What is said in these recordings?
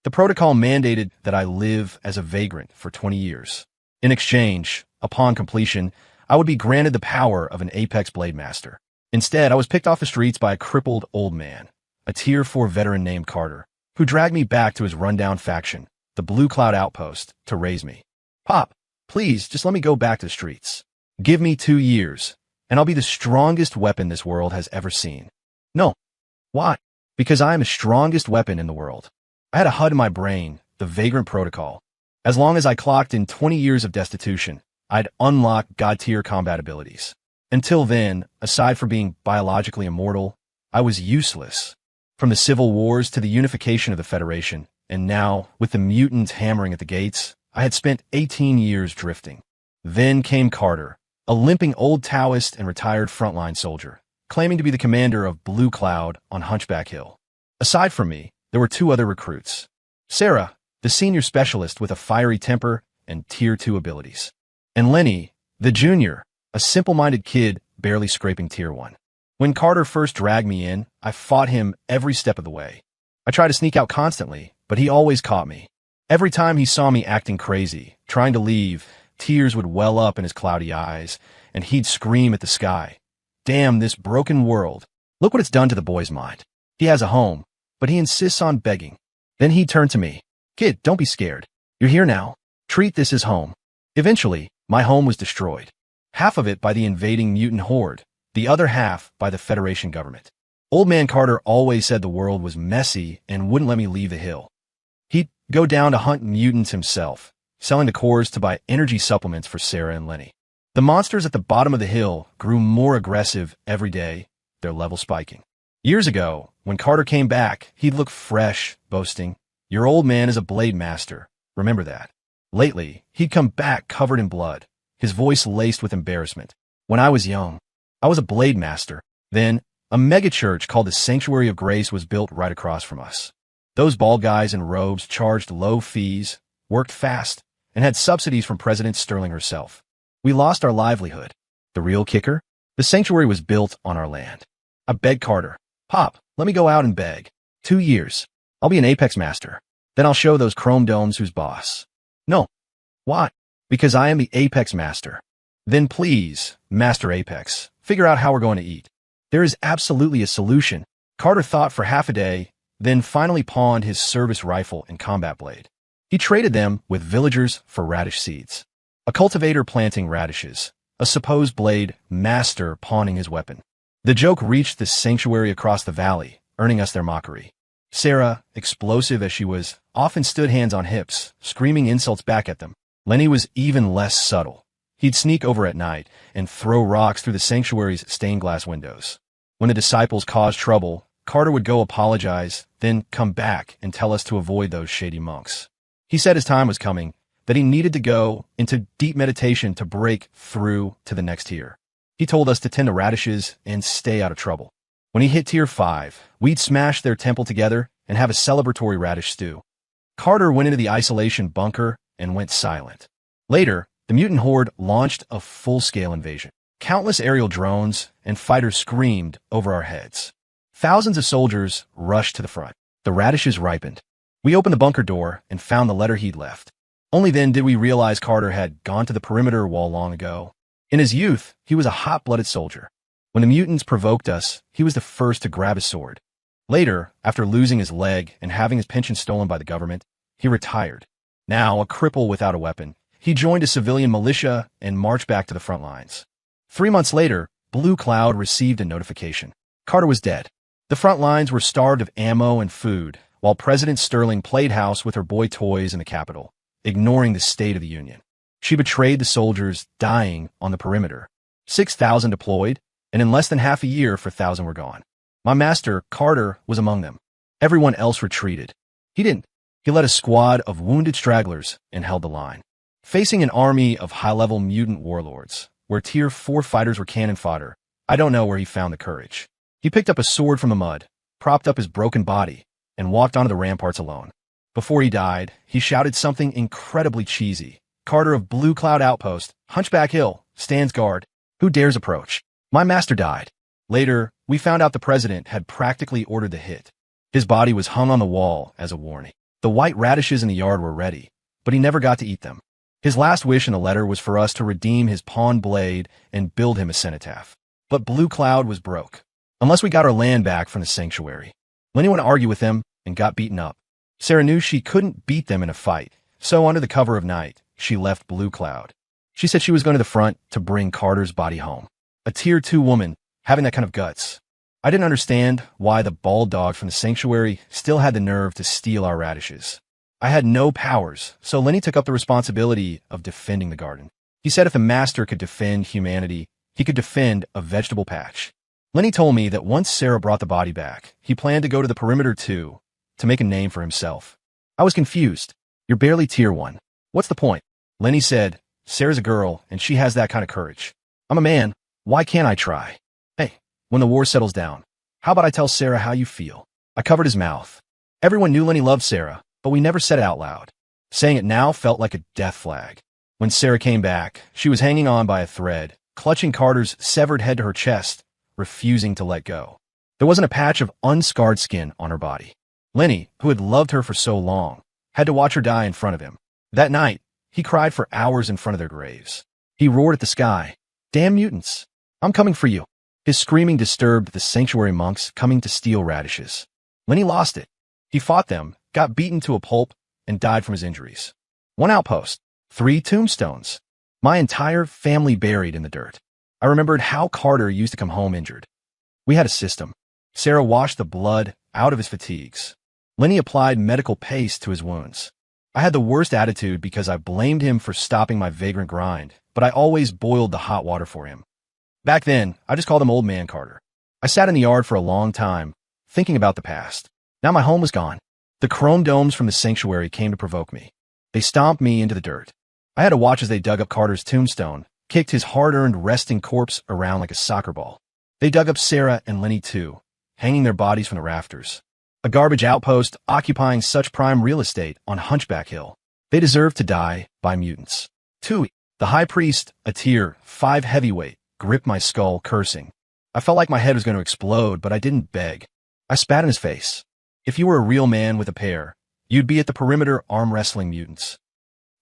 The protocol mandated that I live as a vagrant for 20 years. In exchange, upon completion, I would be granted the power of an apex blade master. Instead, I was picked off the streets by a crippled old man, a Tier 4 veteran named Carter, who dragged me back to his rundown faction, the Blue Cloud Outpost, to raise me. Pop, please, just let me go back to the streets. Give me 2 years, and I'll be the strongest weapon this world has ever seen. No. Why? Because I am the strongest weapon in the world. I had a HUD in my brain, the Vagrant Protocol. As long as I clocked in 20 years of destitution, I'd unlock God-tier combat abilities. Until then, aside from being biologically immortal, I was useless. From the civil wars to the unification of the Federation, and now, with the mutants hammering at the gates, I had spent 18 years drifting. Then came Carter, a limping old Taoist and retired frontline soldier, claiming to be the commander of Blue Cloud on Hunchback Hill. Aside from me, there were 2 other recruits. Sarah, the senior specialist with a fiery temper and Tier 2 abilities. And Lenny, the junior, a simple-minded kid barely scraping Tier 1. When Carter first dragged me in, I fought him every step of the way. I tried to sneak out constantly, but he always caught me. Every time he saw me acting crazy, trying to leave, tears would well up in his cloudy eyes, and he'd scream at the sky. Damn this broken world. Look what it's done to the boy's mind. He has a home, but he insists on begging. Then he'd turn to me. Kid, don't be scared. You're here now. Treat this as home. Eventually, my home was destroyed. Half of it by the invading mutant horde, the other half by the Federation government. Old Man Carter always said the world was messy and wouldn't let me leave the hill. He'd go down to hunt mutants himself, selling the cores to buy energy supplements for Sarah and Lenny. The monsters at the bottom of the hill grew more aggressive every day, their level spiking. Years ago, when Carter came back, he'd look fresh, boasting, "Your old man is a blade master. Remember that." Lately, he'd come back covered in blood, his voice laced with embarrassment. When I was young, I was a blade master. Then, a megachurch called the Sanctuary of Grace was built right across from us. Those bald guys in robes charged low fees, worked fast, and had subsidies from President Sterling herself. We lost our livelihood. The real kicker? The sanctuary was built on our land. I begged Carter, "Pop, let me go out and beg. 2 years. I'll be an Apex Master. Then I'll show those chrome domes who's boss." No. Why? Because I am the Apex Master. Then please, Master Apex, figure out how we're going to eat. There is absolutely a solution. Carter thought for half a day, then finally pawned his service rifle and combat blade. He traded them with villagers for radish seeds. A cultivator planting radishes, a supposed blade master pawning his weapon. The joke reached the sanctuary across the valley, earning us their mockery. Sarah, explosive as she was, often stood hands on hips, screaming insults back at them. Lenny was even less subtle. He'd sneak over at night and throw rocks through the sanctuary's stained glass windows. When the disciples caused trouble, Carter would go apologize, then come back and tell us to avoid those shady monks. He said his time was coming, that he needed to go into deep meditation to break through to the next tier. He told us to tend to radishes and stay out of trouble. When he hit Tier 5, we'd smash their temple together and have a celebratory radish stew. Carter went into the isolation bunker and went silent. Later, the mutant horde launched a full-scale invasion. Countless aerial drones and fighters screamed over our heads. Thousands of soldiers rushed to the front. The radishes ripened. We opened the bunker door and found the letter he'd left. Only then did we realize Carter had gone to the perimeter wall long ago. In his youth, he was a hot-blooded soldier. When the mutants provoked us, he was the first to grab his sword. Later, after losing his leg and having his pension stolen by the government, he retired. Now, a cripple without a weapon, he joined a civilian militia and marched back to the front lines. 3 months later, Blue Cloud received a notification. Carter was dead. The front lines were starved of ammo and food, while President Sterling played house with her boy toys in the Capitol, ignoring the State of the Union. She betrayed the soldiers dying on the perimeter. 6,000 deployed, and in less than half a year, 4,000 were gone. My master, Carter, was among them. Everyone else retreated. He didn't. He led a squad of wounded stragglers and held the line. Facing an army of high-level mutant warlords, where Tier 4 fighters were cannon fodder, I don't know where he found the courage. He picked up a sword from the mud, propped up his broken body, and walked onto the ramparts alone. Before he died, he shouted something incredibly cheesy. "Carter of Blue Cloud Outpost, Hunchback Hill, stands guard. Who dares approach?" My master died. Later, we found out the president had practically ordered the hit. His body was hung on the wall as a warning. The white radishes in the yard were ready, but he never got to eat them. His last wish in the letter was for us to redeem his pawn blade and build him a cenotaph. But Blue Cloud was broke. Unless we got our land back from the sanctuary. Lenny went to argue with him and got beaten up. Sarah knew she couldn't beat them in a fight, so under the cover of night, she left Blue Cloud. She said she was going to the front to bring Carter's body home. A Tier 2 woman having that kind of guts. I didn't understand why the bald dog from the sanctuary still had the nerve to steal our radishes. I had no powers, so Lenny took up the responsibility of defending the garden. He said if the master could defend humanity, he could defend a vegetable patch. Lenny told me that once Sarah brought the body back, he planned to go to the perimeter too, to make a name for himself. I was confused. You're barely Tier 1. What's the point? Lenny said, Sarah's a girl, and she has that kind of courage. I'm a man. Why can't I try? Hey, when the war settles down, how about I tell Sarah how you feel? I covered his mouth. Everyone knew Lenny loved Sarah, but we never said it out loud. Saying it now felt like a death flag. When Sarah came back, she was hanging on by a thread, clutching Carter's severed head to her chest, refusing to let go. There wasn't a patch of unscarred skin on her body. Lenny, who had loved her for so long, had to watch her die in front of him. That night, he cried for hours in front of their graves. He roared at the sky, "Damn mutants! I'm coming for you!" His screaming disturbed the sanctuary monks coming to steal radishes. Lenny lost it. He fought them, got beaten to a pulp, and died from his injuries. 1 outpost, 3 tombstones. My entire family buried in the dirt. I remembered how Carter used to come home injured. We had a system. Sarah washed the blood out of his fatigues. Lenny applied medical paste to his wounds. I had the worst attitude because I blamed him for stopping my vagrant grind, but I always boiled the hot water for him. Back then, I just called him Old Man Carter. I sat in the yard for a long time, thinking about the past. Now my home was gone. The chrome domes from the sanctuary came to provoke me. They stomped me into the dirt. I had to watch as they dug up Carter's tombstone, kicked his hard-earned resting corpse around like a soccer ball. They dug up Sarah and Lenny too, hanging their bodies from the rafters. A garbage outpost occupying such prime real estate on Hunchback Hill. They deserved to die by mutants. Tui, the high priest, a Tier 5 heavyweight, gripped my skull, cursing. I felt like my head was going to explode, but I didn't beg. I spat in his face. If you were a real man with a pair, you'd be at the perimeter arm-wrestling mutants.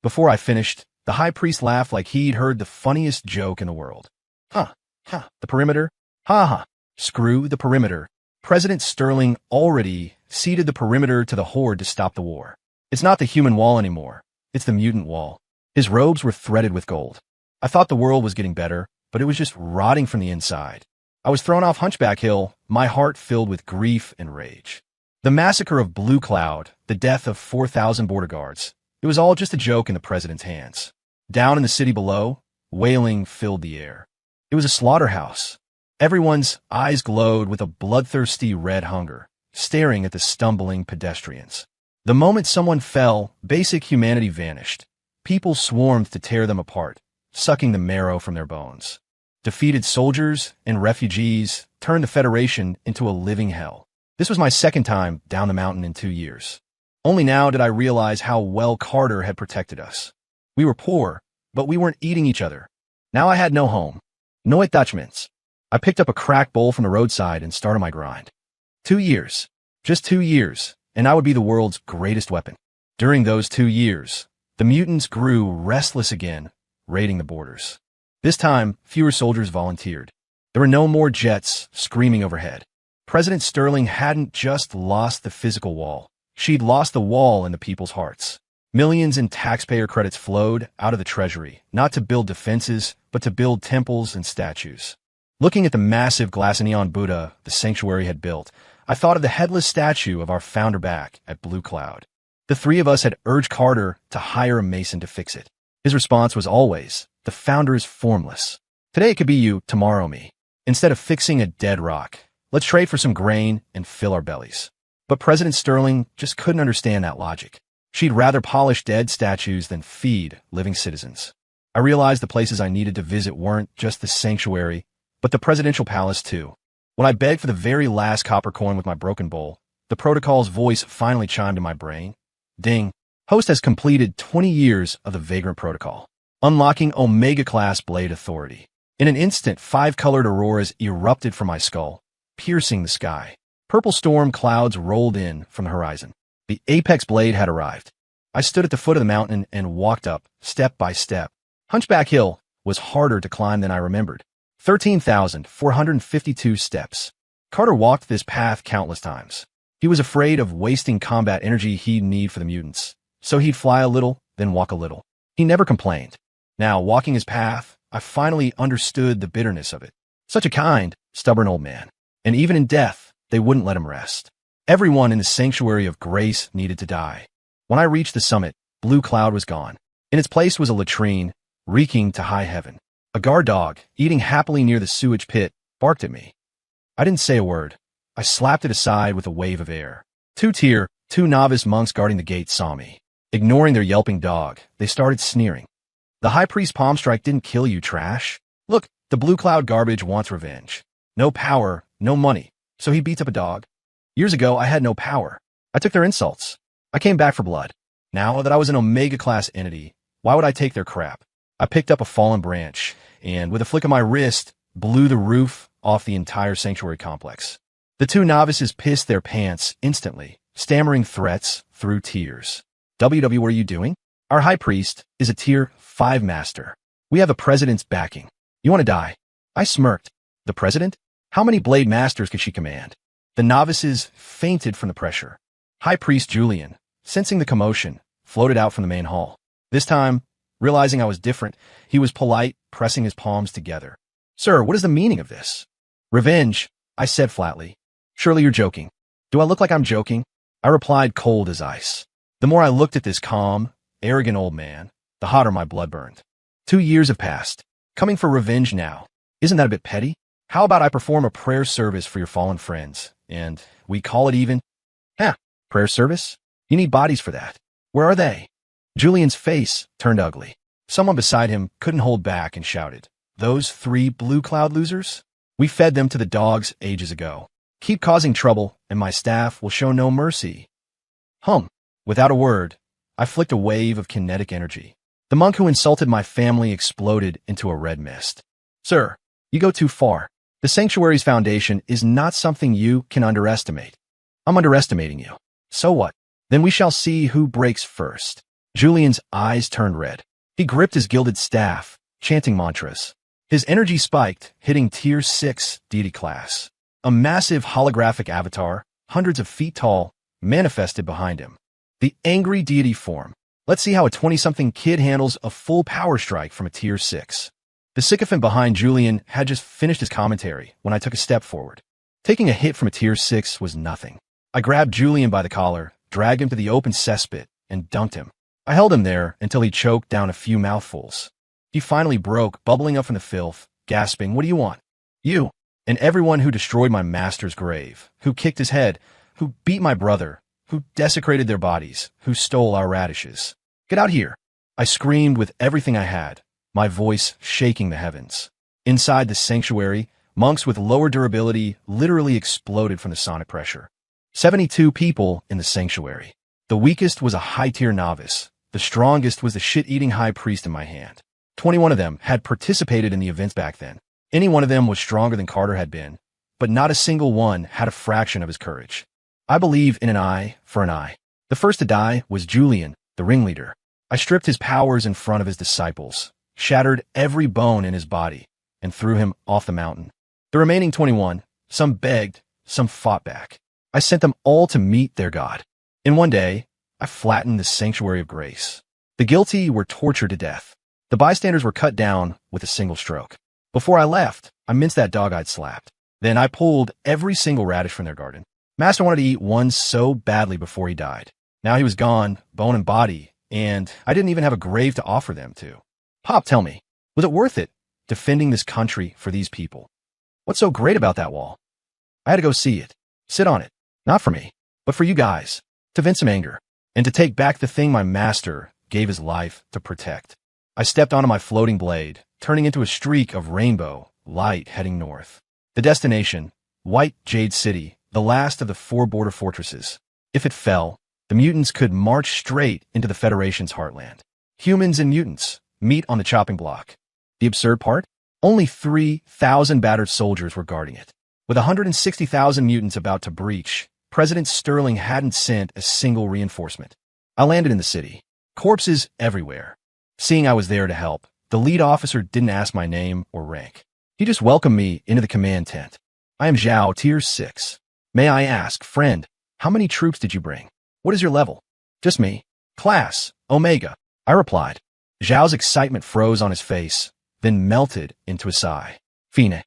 Before I finished, the high priest laughed like he'd heard the funniest joke in the world. The perimeter? Ha. Screw the perimeter. President Sterling already ceded the perimeter to the Horde to stop the war. It's not the human wall anymore. It's the mutant wall. His robes were threaded with gold. I thought the world was getting better, but it was just rotting from the inside. I was thrown off Hunchback Hill, my heart filled with grief and rage. The massacre of Blue Cloud, the death of 4,000 border guards, it was all just a joke in the president's hands. Down in the city below, wailing filled the air. It was a slaughterhouse. Everyone's eyes glowed with a bloodthirsty red hunger, staring at the stumbling pedestrians. The moment someone fell, basic humanity vanished. People swarmed to tear them apart, sucking the marrow from their bones. Defeated soldiers and refugees turned the Federation into a living hell. This was my second time down the mountain in 2 years. Only now did I realize how well Carter had protected us. We were poor, but we weren't eating each other. Now I had no home, no attachments. I picked up a crack bowl from the roadside and started my grind. 2 years, just 2 years, and I would be the world's greatest weapon. During those 2 years, the mutants grew restless again, raiding the borders. This time, fewer soldiers volunteered. There were no more jets screaming overhead. President Sterling hadn't just lost the physical wall. She'd lost the wall in the people's hearts. Millions in taxpayer credits flowed out of the treasury, not to build defenses, but to build temples and statues. Looking at the massive glass and neon Buddha the sanctuary had built, I thought of the headless statue of our founder back at Blue Cloud. The 3 of us had urged Carter to hire a mason to fix it. His response was always, "The founder is formless. Today it could be you, tomorrow me. Instead of fixing a dead rock, let's trade for some grain and fill our bellies." But President Sterling just couldn't understand that logic. She'd rather polish dead statues than feed living citizens. I realized the places I needed to visit weren't just the sanctuary, but the presidential palace too. When I begged for the very last copper coin with my broken bowl, the protocol's voice finally chimed in my brain. Ding. Host has completed 20 years of the Vagrant Protocol, unlocking Omega-class blade authority. In an instant, 5-colored auroras erupted from my skull, piercing the sky. Purple storm clouds rolled in from the horizon. The apex blade had arrived. I stood at the foot of the mountain and walked up, step by step. Hunchback Hill was harder to climb than I remembered. 13,452 steps. Carter walked this path countless times. He was afraid of wasting combat energy he'd need for the mutants, so he'd fly a little, then walk a little. He never complained. Now, walking his path, I finally understood the bitterness of it. Such a kind, stubborn old man. And even in death, they wouldn't let him rest. Everyone in the sanctuary of grace needed to die. When I reached the summit, Blue Cloud was gone. In its place was a latrine, reeking to high heaven. A guard dog, eating happily near the sewage pit, barked at me. I didn't say a word. I slapped it aside with a wave of air. Two novice monks guarding the gate saw me. Ignoring their yelping dog, they started sneering. The high priest palm strike didn't kill you, trash. Look, the Blue Cloud garbage wants revenge. No power, no money, so he beats up a dog. Years ago, I had no power. I took their insults. I came back for blood. Now that I was an Omega-class entity, why would I take their crap? I picked up a fallen branch, and with a flick of my wrist, blew the roof off the entire sanctuary complex. The two novices pissed their pants instantly, stammering threats through tears. WW, what are you doing? Our high priest is a tier 5 master. We have the president's backing. You want to die? I smirked. The president? How many blade masters could she command? The novices fainted from the pressure. High priest Julian, sensing the commotion, floated out from the main hall. This time, realizing I was different, he was polite, pressing his palms together. Sir, what is the meaning of this? Revenge, I said flatly. Surely you're joking. Do I look like I'm joking? I replied cold as ice. The more I looked at this calm, arrogant old man, the hotter my blood burned. 2 years have passed. Coming for revenge now. Isn't that a bit petty? How about I perform a prayer service for your fallen friends, and we call it even? Prayer service? You need bodies for that. Where are they? Julian's face turned ugly. Someone beside him couldn't hold back and shouted, Those 3 Blue Cloud losers? We fed them to the dogs ages ago. Keep causing trouble, and my staff will show no mercy. Without a word, I flicked a wave of kinetic energy. The monk who insulted my family exploded into a red mist. Sir, you go too far. The sanctuary's foundation is not something you can underestimate. I'm underestimating you. So what? Then we shall see who breaks first. Julian's eyes turned red. He gripped his gilded staff, chanting mantras. His energy spiked, hitting tier 6 deity class. A massive holographic avatar, hundreds of feet tall, manifested behind him. The angry deity form. Let's see how a 20-something kid handles a full power strike from a tier 6. The sycophant behind Julian had just finished his commentary when I took a step forward. Taking a hit from a tier 6 was nothing. I grabbed Julian by the collar, dragged him to the open cesspit, and dunked him. I held him there until he choked down a few mouthfuls. He finally broke, bubbling up from the filth, gasping, What do you want? You, and everyone who destroyed my master's grave, who kicked his head, who beat my brother, who desecrated their bodies, who stole our radishes. Get out here! I screamed with everything I had, my voice shaking the heavens. Inside the sanctuary, monks with lower durability literally exploded from the sonic pressure. 72 people in the sanctuary. The weakest was a high-tier novice. The strongest was the shit-eating high priest in my hand. 21 of them had participated in the events back then. Any one of them was stronger than Carter had been, but not a single one had a fraction of his courage. I believe in an eye for an eye. The first to die was Julian, the ringleader. I stripped his powers in front of his disciples, shattered every bone in his body, and threw him off the mountain. The remaining 21, some begged, some fought back. I sent them all to meet their God. In one day, I flattened the sanctuary of grace. The guilty were tortured to death. The bystanders were cut down with a single stroke. Before I left, I minced that dog I'd slapped. Then I pulled every single radish from their garden. Master wanted to eat one so badly before he died. Now he was gone, bone and body, and I didn't even have a grave to offer them to. Pop, tell me, was it worth it, defending this country for these people? What's so great about that wall? I had to go see it, sit on it, not for me, but for you guys, to vent some anger, and to take back the thing my master gave his life to protect. I stepped onto my floating blade, turning into a streak of rainbow light heading north. The destination, White Jade City, the last of the 4 border fortresses. If it fell, the mutants could march straight into the Federation's heartland. Humans and mutants meet on the chopping block. The absurd part? Only 3,000 battered soldiers were guarding it. With 160,000 mutants about to breach, President Sterling hadn't sent a single reinforcement. I landed in the city. Corpses everywhere. Seeing I was there to help, the lead officer didn't ask my name or rank. He just welcomed me into the command tent. I am Zhao, Tier 6. May I ask, friend, how many troops did you bring? What is your level? Just me. Class, Omega. I replied. Zhao's excitement froze on his face, then melted into a sigh. Fine.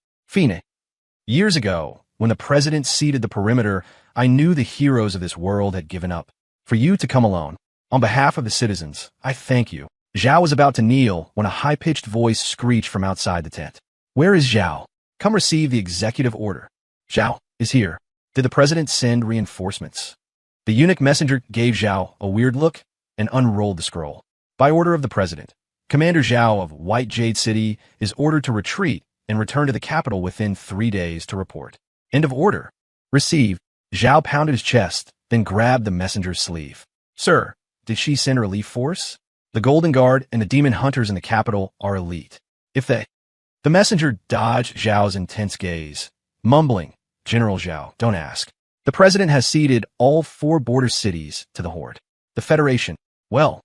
Years ago, when the president ceded the perimeter, I knew the heroes of this world had given up. For you to come alone, on behalf of the citizens, I thank you. Zhao was about to kneel when a high-pitched voice screeched from outside the tent. Where is Zhao? Come receive the executive order. Zhao is here. Did the president send reinforcements? The eunuch messenger gave Zhao a weird look and unrolled the scroll. By order of the president, Commander Zhao of White Jade City is ordered to retreat and return to the capital within 3 days to report. End of order. Received. Zhao pounded his chest, then grabbed the messenger's sleeve. Sir, did she send a relief force? The Golden Guard and the demon hunters in the capital are elite. The messenger dodged Zhao's intense gaze, mumbling, General Zhao, don't ask. The president has ceded all 4 border cities to the Horde. The Federation, well.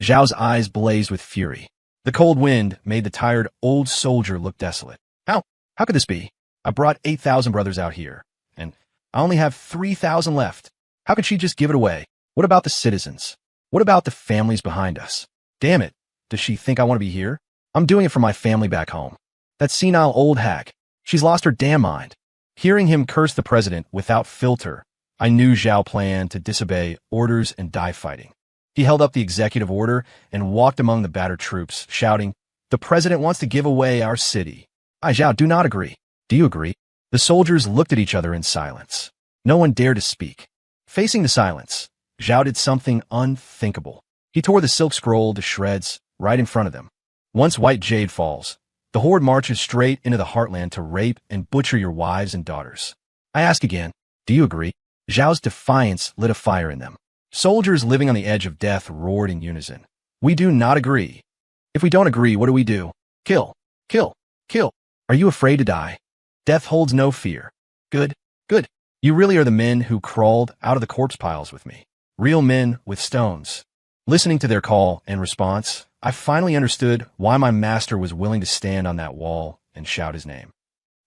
Zhao's eyes blazed with fury. The cold wind made the tired old soldier look desolate. How could this be? I brought 8,000 brothers out here, and I only have 3,000 left. How could she just give it away? What about the citizens? What about the families behind us? Damn it, does she think I want to be here? I'm doing it for my family back home. That senile old hag, she's lost her damn mind. Hearing him curse the president without filter, I knew Zhao planned to disobey orders and die fighting. He held up the executive order and walked among the battered troops, shouting, the president wants to give away our city. I, Zhao, do not agree. Do you agree? The soldiers looked at each other in silence. No one dared to speak. Facing the silence, Zhao did something unthinkable. He tore the silk scroll to shreds right in front of them. Once White Jade falls, the Horde marches straight into the heartland to rape and butcher your wives and daughters. I ask again, do you agree? Zhao's defiance lit a fire in them. Soldiers living on the edge of death roared in unison. We do not agree. If we don't agree, what do we do? Kill. Are you afraid to die? Death holds no fear. Good. You really are the men who crawled out of the corpse piles with me. Real men with stones. Listening to their call and response, I finally understood why my master was willing to stand on that wall and shout his name.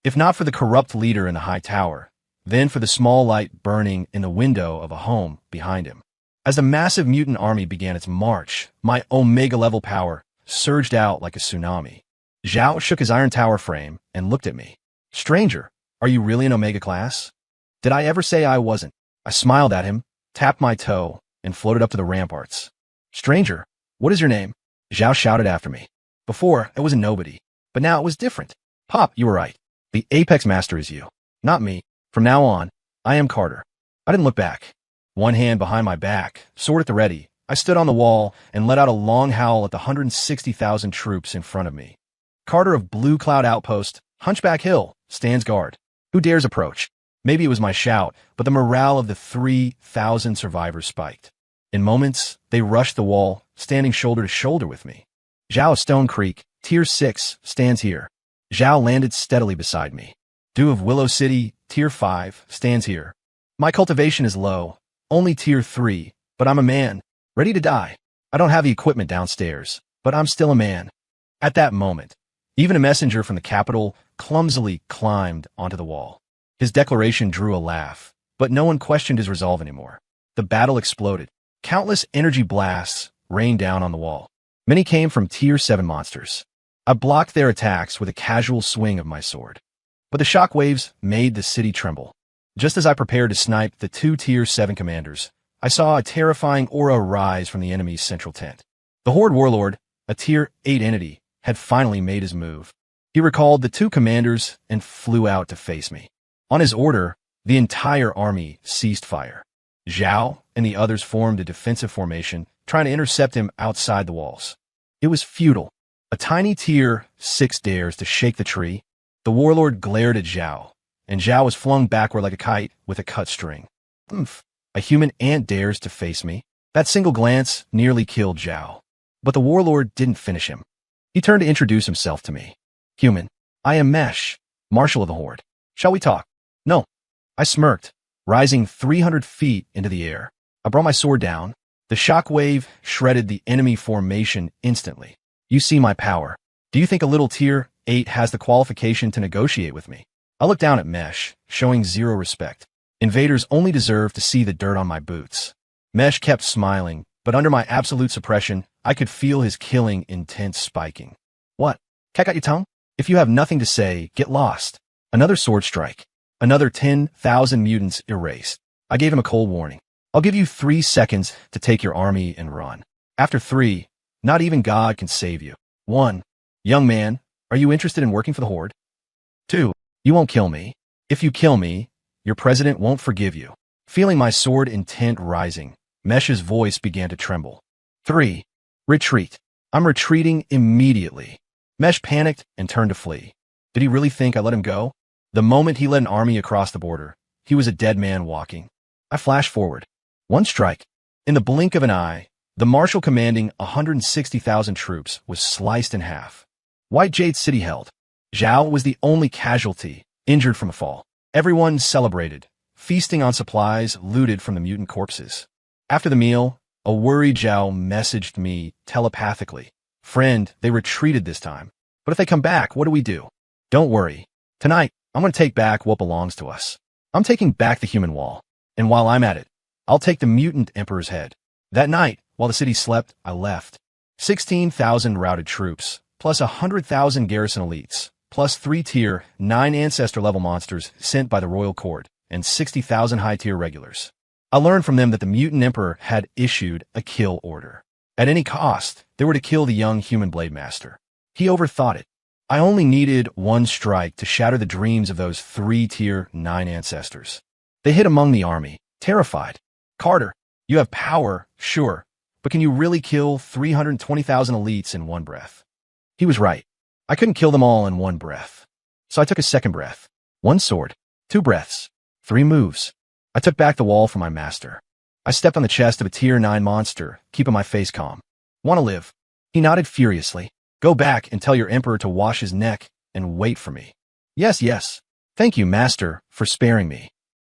If not for the corrupt leader in the high tower, then for the small light burning in the window of a home behind him. As the massive mutant army began its march, my Omega-level power surged out like a tsunami. Zhao shook his iron tower frame and looked at me. Stranger, are you really an Omega class? Did I ever say I wasn't? I smiled at him, tapped my toe, and floated up to the ramparts. Stranger, what is your name? Zhao shouted after me. Before, I was a nobody, but now it was different. Pop, you were right. The Apex Master is you, not me. From now on, I am Carter. I didn't look back. One hand behind my back, sword at the ready, I stood on the wall and let out a long howl at the 160,000 troops in front of me. Carter of Blue Cloud Outpost, Hunchback Hill, stands guard. Who dares approach? Maybe it was my shout, but the morale of the 3,000 survivors spiked. In moments, they rushed the wall, standing shoulder to shoulder with me. Zhao of Stone Creek, Tier 6, stands here. Zhao landed steadily beside me. Du of Willow City, Tier 5, stands here. My cultivation is low, only Tier 3, but I'm a man, ready to die. I don't have the equipment downstairs, but I'm still a man. At that moment, even a messenger from the capital clumsily climbed onto the wall. His declaration drew a laugh, but no one questioned his resolve anymore. The battle exploded. Countless energy blasts rained down on the wall. Many came from Tier 7 monsters. I blocked their attacks with a casual swing of my sword. But the shockwaves made the city tremble. Just as I prepared to snipe the 2 Tier 7 commanders, I saw a terrifying aura rise from the enemy's central tent. The Horde Warlord, a Tier 8 entity, had finally made his move. He recalled the 2 commanders and flew out to face me. On his order, the entire army ceased fire. Zhao and the others formed a defensive formation, trying to intercept him outside the walls. It was futile. A tiny Tier 6 dares to shake the tree. The warlord glared at Zhao, and Zhao was flung backward like a kite with a cut string. Oomph! A human ant dares to face me. That single glance nearly killed Zhao. But the warlord didn't finish him. He turned to introduce himself to me. Human, I am Mesh, Marshal of the Horde. Shall we talk? No. I smirked. rising 300 feet into the air. I brought my sword down. The shockwave shredded the enemy formation instantly. You see my power. Do you think a little tier 8 has the qualification to negotiate with me? I looked down at Mesh, showing zero respect. Invaders only deserve to see the dirt on my boots. Mesh kept smiling, but under my absolute suppression, I could feel his killing intent spiking. What? Cat got your tongue? If you have nothing to say, get lost. Another sword strike. Another 10,000 mutants erased. I gave him a cold warning. I'll give you 3 seconds to take your army and run. After 3, not even God can save you. 1. Young man, are you interested in working for the Horde? 2. You won't kill me. If you kill me, your president won't forgive you. Feeling my sword intent rising, Mesh's voice began to tremble. 3. Retreat. I'm retreating immediately. Mesh panicked and turned to flee. Did he really think I let him go? The moment he led an army across the border, he was a dead man walking. I flashed forward. 1 strike. In the blink of an eye, the marshal commanding 160,000 troops was sliced in half. White Jade City held. Zhao was the only casualty, injured from a fall. Everyone celebrated, feasting on supplies looted from the mutant corpses. After the meal, a worried Zhao messaged me telepathically. Friend, they retreated this time. But if they come back, what do we do? Don't worry. Tonight, I'm going to take back what belongs to us. I'm taking back the human wall. And while I'm at it, I'll take the mutant emperor's head. That night, while the city slept, I left. 16,000 routed troops, plus 100,000 garrison elites, plus 3 tier 9 ancestor level monsters sent by the royal court, and 60,000 high tier regulars. I learned from them that the mutant emperor had issued a kill order. At any cost, they were to kill the young human blade master. He overthought it. I only needed 1 strike to shatter the dreams of those 3 tier 9 ancestors. They hid among the army, terrified. Carter, you have power, sure, but can you really kill 320,000 elites in 1 breath? He was right. I couldn't kill them all in 1 breath. So I took a second breath. 1 sword, 2 breaths, 3 moves. I took back the wall from my master. I stepped on the chest of a tier 9 monster, keeping my face calm. Want to live? He nodded furiously. Go back and tell your emperor to wash his neck and wait for me. Yes, yes. Thank you, master, for sparing me.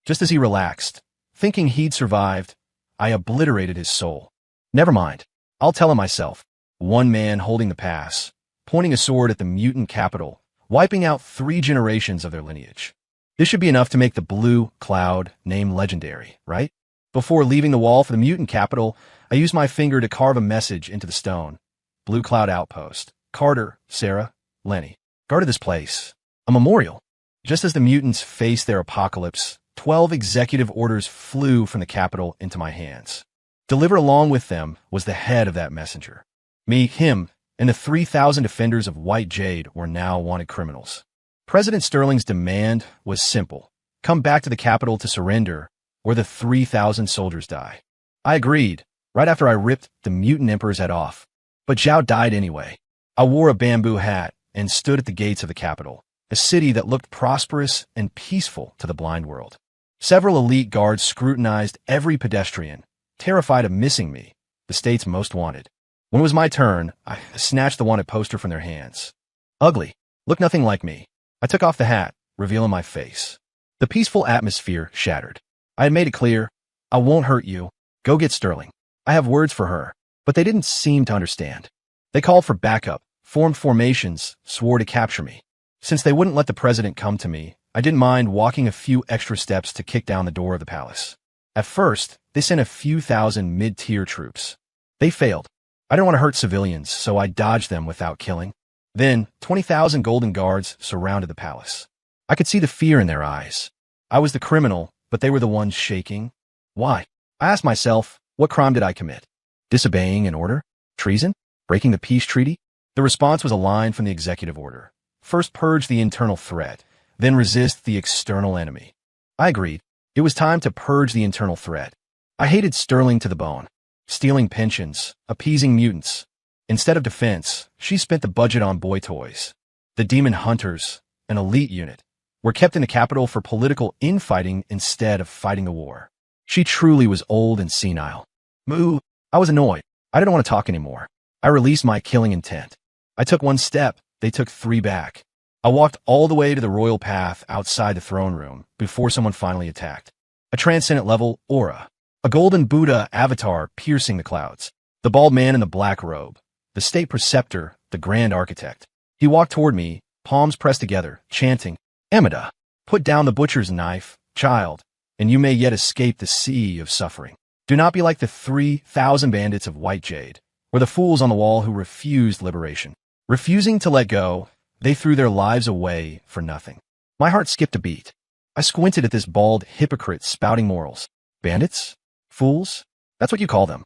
Just as he relaxed, thinking he'd survived, I obliterated his soul. Never mind. I'll tell him myself. 1 man holding the pass, pointing a sword at the mutant capital, wiping out 3 generations of their lineage. This should be enough to make the blue cloud name legendary, right? Before leaving the wall for the mutant capital, I used my finger to carve a message into the stone. Blue Cloud Outpost. Carter, Sarah, Lenny. Guarded this place. A memorial. Just as the mutants faced their apocalypse, 12 executive orders flew from the capital into my hands. Delivered along with them was the head of that messenger. Me, him, and the 3,000 defenders of White Jade were now wanted criminals. President Sterling's demand was simple. Come back to the capital to surrender, or the 3,000 soldiers die. I agreed, right after I ripped the mutant emperor's head off. But Zhao died anyway. I wore a bamboo hat and stood at the gates of the capital, a city that looked prosperous and peaceful to the blind world. Several elite guards scrutinized every pedestrian, terrified of missing me, the state's most wanted. When it was my turn, I snatched the wanted poster from their hands. Ugly. Looked nothing like me. I took off the hat, revealing my face. The peaceful atmosphere shattered. I had made it clear, I won't hurt you. Go get Sterling. I have words for her. But they didn't seem to understand. They called for backup, formed formations, swore to capture me. Since they wouldn't let the president come to me, I didn't mind walking a few extra steps to kick down the door of the palace. At first, they sent a few thousand mid-tier troops. They failed. I didn't want to hurt civilians, so I dodged them without killing. Then, 20,000 golden guards surrounded the palace. I could see the fear in their eyes. I was the criminal, but they were the ones shaking. Why? I asked myself, what crime did I commit? Disobeying an order? Treason? Breaking the peace treaty? The response was a line from the executive order. First purge the internal threat, then resist the external enemy. I agreed. It was time to purge the internal threat. I hated Sterling to the bone. Stealing pensions, appeasing mutants. Instead of defense, she spent the budget on boy toys. The demon hunters, an elite unit, were kept in the capital for political infighting instead of fighting a war. She truly was old and senile. Moo. I was annoyed. I didn't want to talk anymore. I released my killing intent. I took 1 step, they took 3 back. I walked all the way to the royal path outside the throne room before someone finally attacked. a transcendent level aura, a golden Buddha avatar piercing the clouds, the bald man in the black robe, the state preceptor, the grand architect. He walked toward me, palms pressed together, chanting, Amida, put down the butcher's knife, child, and you may yet escape the sea of suffering. Do not be like the 3,000 bandits of white jade, or the fools on the wall who refused liberation. Refusing to let go, they threw their lives away for nothing. My heart skipped a beat. I squinted at this bald hypocrite spouting morals. Bandits? Fools? That's what you call them.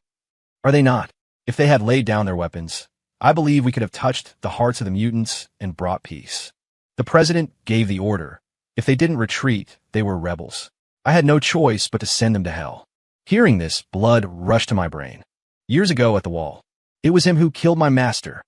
Are they not? If they had laid down their weapons, I believe we could have touched the hearts of the mutants and brought peace. The president gave the order. If they didn't retreat, they were rebels. I had no choice but to send them to hell. Hearing this, blood rushed to my brain. Years ago at the wall, it was him who killed my master.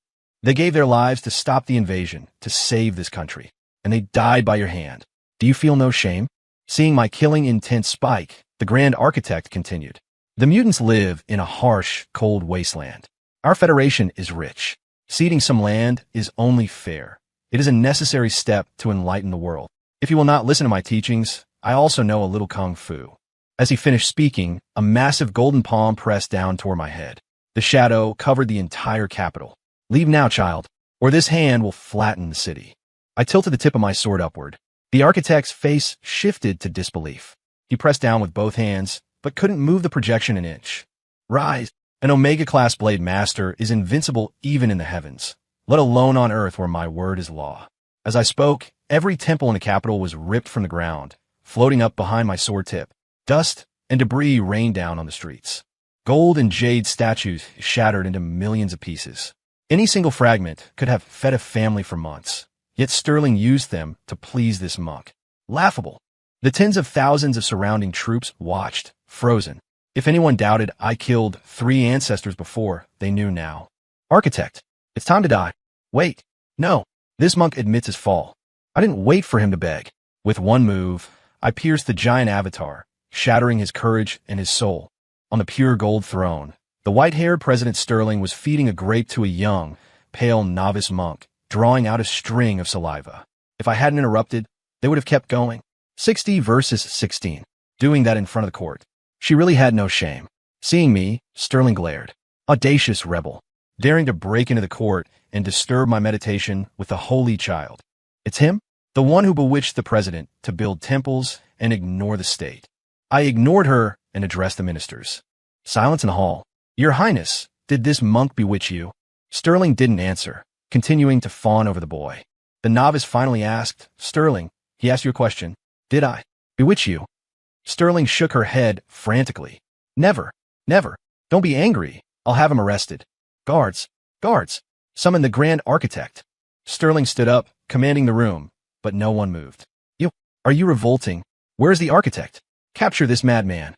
They gave their lives to stop the invasion, to save this country, and they died by your hand. Do you feel no shame? Seeing my killing intent spike, the grand architect continued. The mutants live in a harsh, cold wasteland. Our federation is rich. Ceding some land is only fair. It is a necessary step to enlighten the world. If you will not listen to my teachings, I also know a little kung fu. As he finished speaking, a massive golden palm pressed down toward my head. The shadow covered the entire capital. Leave now, child, or this hand will flatten the city. I tilted the tip of my sword upward. The architect's face shifted to disbelief. He pressed down with both hands, but couldn't move the projection an inch. Rise! An Omega-class blade master is invincible even in the heavens, let alone on earth where my word is law. As I spoke, every temple in the capital was ripped from the ground, floating up behind my sword tip. Dust and debris rained down on the streets. Gold and jade statues shattered into millions of pieces. Any single fragment could have fed a family for months, yet Sterling used them to please this monk. Laughable. The tens of thousands of surrounding troops watched, frozen. If anyone doubted I killed 3 ancestors before, they knew now. Architect, it's time to die. Wait. No. This monk admits his fall. I didn't wait for him to beg. With one move, I pierced the giant avatar, shattering his courage and his soul. On the pure gold throne, the white-haired President Sterling was feeding a grape to a young, pale novice monk, drawing out a string of saliva. If I hadn't interrupted, they would have kept going. 60 versus 16. Doing that in front of the court. She really had no shame. Seeing me, Sterling glared. Audacious rebel, daring to break into the court and disturb my meditation with the holy child. It's him, the one who bewitched the president to build temples and ignore the state. I ignored her and addressed the ministers. Silence in the hall. Your Highness, did this monk bewitch you? Sterling didn't answer, continuing to fawn over the boy. The novice finally asked, Sterling, he asked you a question. Did I bewitch you? Sterling shook her head frantically. Never, never. Don't be angry. I'll have him arrested. Guards, guards, summon the grand architect. Sterling stood up, commanding the room, but no one moved. Are you revolting? Where's the architect? Capture this madman.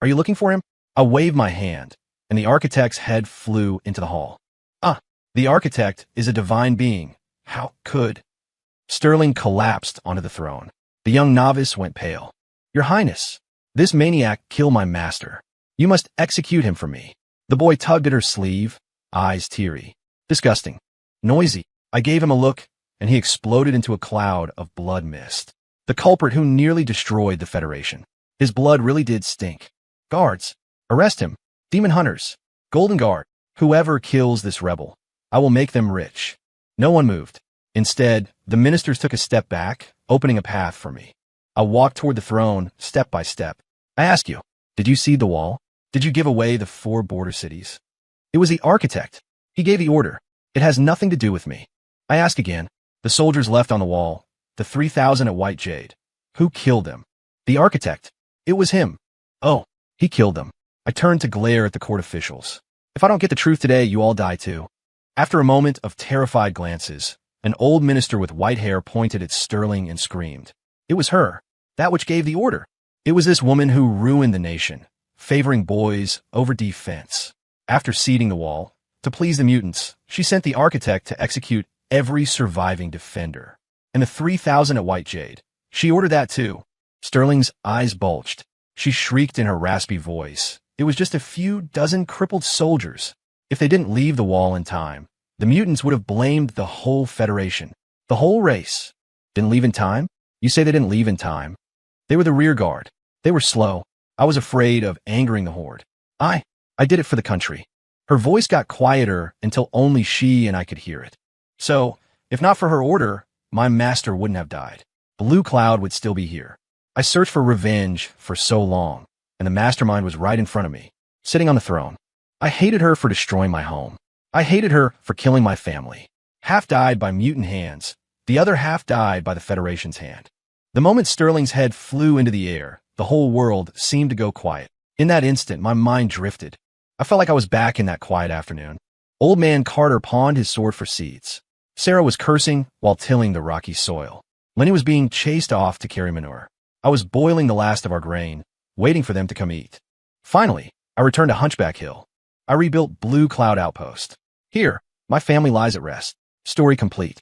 Are you looking for him? I waved my hand, and the architect's head flew into the hall. The architect is a divine being. How could? Sterling collapsed onto the throne. The young novice went pale. Your Highness, this maniac killed my master. You must execute him for me. The boy tugged at her sleeve, eyes teary. Disgusting. Noisy. I gave him a look, and he exploded into a cloud of blood mist. The culprit who nearly destroyed the Federation. His blood really did stink. Guards, arrest him. Demon hunters, Golden Guard, whoever kills this rebel, I will make them rich. No one moved. Instead, the ministers took a step back, opening a path for me. I walked toward the throne, step by step. I ask you, did you cede the wall? Did you give away the 4 border cities? It was the architect. He gave the order. It has nothing to do with me. I ask again, the soldiers left on the wall, the 3,000 at White Jade. Who killed them? The architect. It was him. Oh, he killed them. I turned to glare at the court officials. If I don't get the truth today, you all die too. After a moment of terrified glances, an old minister with white hair pointed at Sterling and screamed. It was her, that which gave the order. It was this woman who ruined the nation, favoring boys over defense. After ceding the wall, to please the mutants, she sent the architect to execute every surviving defender. And the 3,000 at White Jade. She ordered that too. Sterling's eyes bulged. She shrieked in her raspy voice. It was just a few dozen crippled soldiers. If they didn't leave the wall in time, the mutants would have blamed the whole Federation, the whole race. Didn't leave in time? You say they didn't leave in time. They were the rear guard. They were slow. I was afraid of angering the horde. I did it for the country. Her voice got quieter until only she and I could hear it. So, if not for her order, my master wouldn't have died. Blue Cloud would still be here. I searched for revenge for so long, and the mastermind was right in front of me, sitting on the throne. I hated her for destroying my home. I hated her for killing my family. Half died by mutant hands. The other half died by the Federation's hand. The moment Sterling's head flew into the air, the whole world seemed to go quiet. In that instant, my mind drifted. I felt like I was back in that quiet afternoon. Old man Carter pawned his sword for seeds. Sarah was cursing while tilling the rocky soil. Lenny was being chased off to carry manure. I was boiling the last of our grain, waiting for them to come eat. Finally, I returned to Hunchback Hill. I rebuilt Blue Cloud Outpost. Here, my family lies at rest. Story complete.